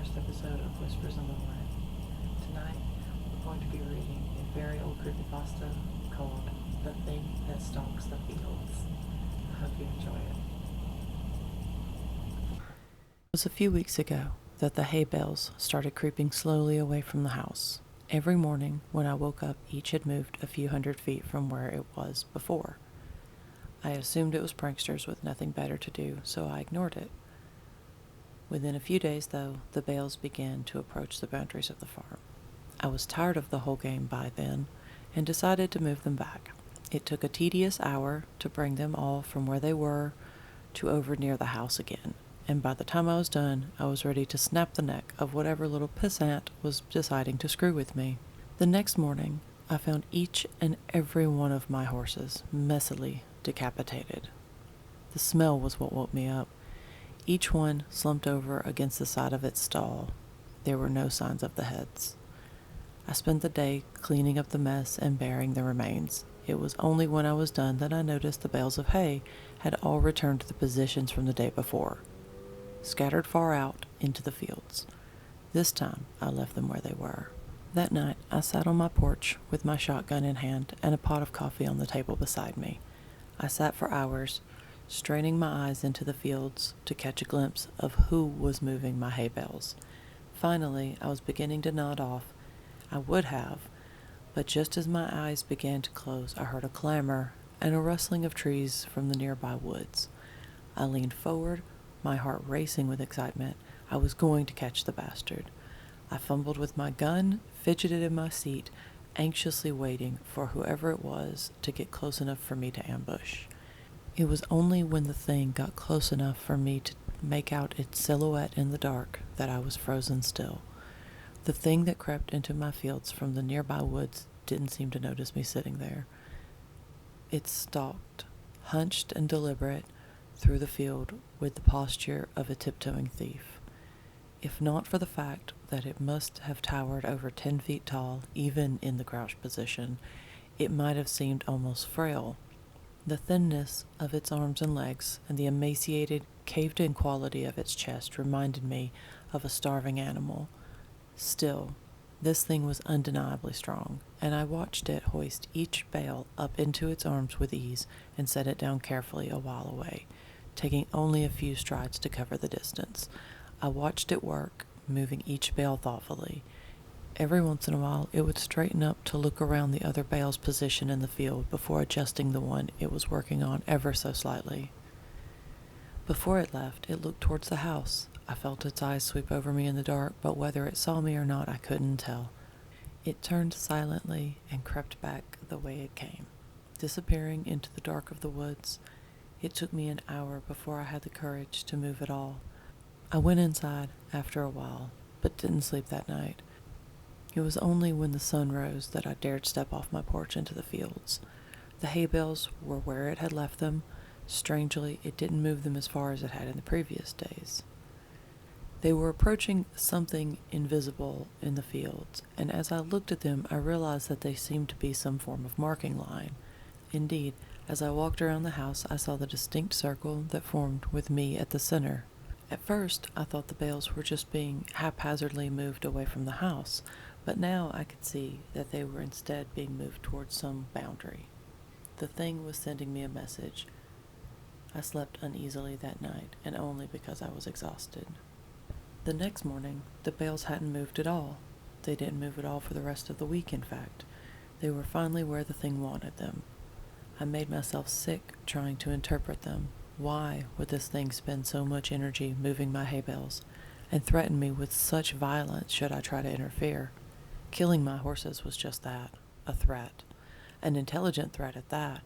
first episode of Whispers in the Wind. Tonight, we're going to be reading a very old creepypasta called The Thing That Stalks the Fields. I hope you enjoy it. It was a few weeks ago that the hay bales started creeping slowly away from the house. Every morning when I woke up, each had moved a few hundred feet from where it was before. I assumed it was pranksters with nothing better to do, so I ignored it. Within a few days, though, the bales began to approach the boundaries of the farm. I was tired of the whole game by then, and decided to move them back. It took a tedious hour to bring them all from where they were to over near the house again, and by the time I was done, I was ready to snap the neck of whatever little pissant was deciding to screw with me. The next morning, I found each and every one of my horses messily decapitated. The smell was what woke me up. Each one slumped over against the side of its stall. There were no signs of the heads. I spent the day cleaning up the mess and burying the remains. It was only when I was done that I noticed the bales of hay had all returned to the positions from the day before, scattered far out into the fields. This time, I left them where they were. That night, I sat on my porch with my shotgun in hand and a pot of coffee on the table beside me. I sat for hours, straining my eyes into the fields to catch a glimpse of who was moving my hay bales. Finally, I was beginning to nod off. I would have, but just as my eyes began to close, I heard a clamor and a rustling of trees from the nearby woods. I leaned forward, my heart racing with excitement. I was going to catch the bastard. I fumbled with my gun, fidgeted in my seat, anxiously waiting for whoever it was to get close enough for me to ambush. It was only when the thing got close enough for me to make out its silhouette in the dark that I was frozen still. The thing that crept into my fields from the nearby woods didn't seem to notice me sitting there. It stalked, hunched and deliberate, through the field with the posture of a tiptoeing thief. If not for the fact that it must have towered over 10 feet tall, even in the crouched position, it might have seemed almost frail. The thinness of its arms and legs and the emaciated, caved-in quality of its chest reminded me of a starving animal. Still, this thing was undeniably strong, and I watched it hoist each bale up into its arms with ease and set it down carefully a while away, taking only a few strides to cover the distance. I watched it work, moving each bale thoughtfully. Every once in a while, it would straighten up to look around the other bale's position in the field before adjusting the one it was working on ever so slightly. Before it left, it looked towards the house. I felt its eyes sweep over me in the dark, but whether it saw me or not, I couldn't tell. It turned silently and crept back the way it came, disappearing into the dark of the woods. It took me an hour before I had the courage to move at all. I went inside after a while, but didn't sleep that night. It was only when the sun rose that I dared step off my porch into the fields. The hay bales were where it had left them. Strangely, it didn't move them as far as it had in the previous days. They were approaching something invisible in the fields, and as I looked at them, I realized that they seemed to be some form of marking line. Indeed, as I walked around the house, I saw the distinct circle that formed with me at the center. At first, I thought the bales were just being haphazardly moved away from the house, but now I could see that they were instead being moved towards some boundary. The thing was sending me a message. I slept uneasily that night, and only because I was exhausted. The next morning, the bales hadn't moved at all. They didn't move at all for the rest of the week, in fact. They were finally where the thing wanted them. I made myself sick trying to interpret them. Why would this thing spend so much energy moving my hay bales, and threaten me with such violence should I try to interfere? Killing my horses was just that, a threat. An intelligent threat at that.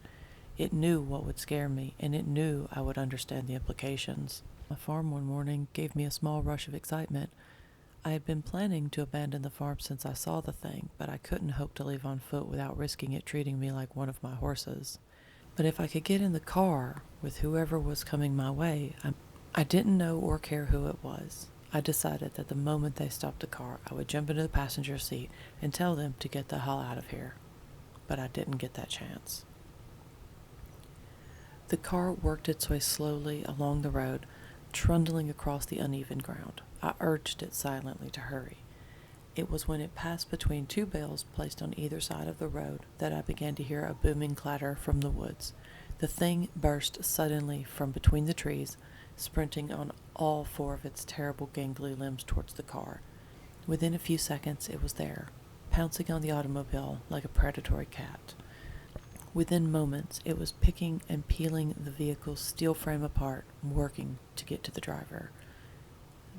It knew what would scare me, and it knew I would understand the implications. My farm one morning gave me a small rush of excitement. I had been planning to abandon the farm since I saw the thing, but I couldn't hope to leave on foot without risking it treating me like one of my horses. But if I could get in the car with whoever was coming my way, I didn't know or care who it was. I decided that the moment they stopped the car, I would jump into the passenger seat and tell them to get the hell out of here. But I didn't get that chance. The car worked its way slowly along the road, trundling across the uneven ground. I urged it silently to hurry. It was when it passed between two bales placed on either side of the road that I began to hear a booming clatter from the woods. The thing burst suddenly from between the trees, sprinting on all four of its terrible gangly limbs towards the car. Within a few seconds it was there, pouncing on the automobile like a predatory cat. Within moments it was picking and peeling the vehicle's steel frame apart, working to get to the driver.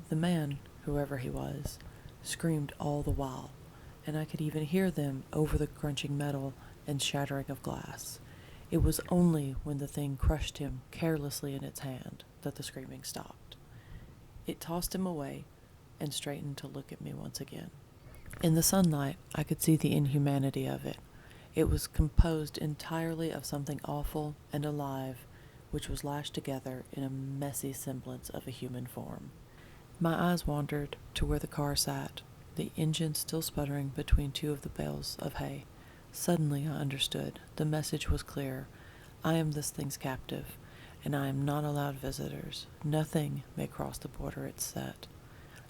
The man, whoever he was, screamed all the while, and I could even hear them over the crunching metal and shattering of glass. It was only when the thing crushed him carelessly in its hand that the screaming stopped. It tossed him away and straightened to look at me once again. In the sunlight, I could see the inhumanity of it. It was composed entirely of something awful and alive, which was lashed together in a messy semblance of a human form. My eyes wandered to where the car sat, the engine still sputtering between two of the bales of hay. Suddenly I understood. The message was clear. I am this thing's captive, and I am not allowed visitors. Nothing may cross the border it set.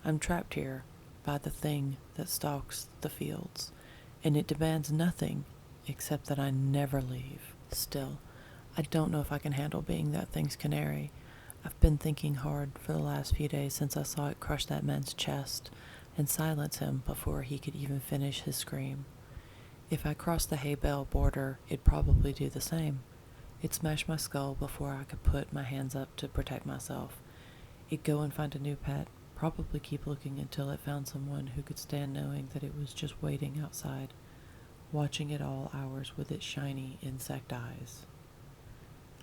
I'm trapped here by the thing that stalks the fields, and it demands nothing except that I never leave. Still, I don't know if I can handle being that thing's canary. I've been thinking hard for the last few days since I saw it crush that man's chest and silence him before he could even finish his scream. If I crossed the hay bale border, it'd probably do the same. It'd smash my skull before I could put my hands up to protect myself. It'd go and find a new pet, probably keep looking until it found someone who could stand knowing that it was just waiting outside, watching at all hours with its shiny insect eyes.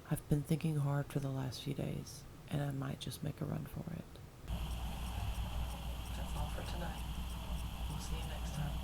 I've been thinking hard for the last few days, and I might just make a run for it. That's all for tonight. We'll see you next time.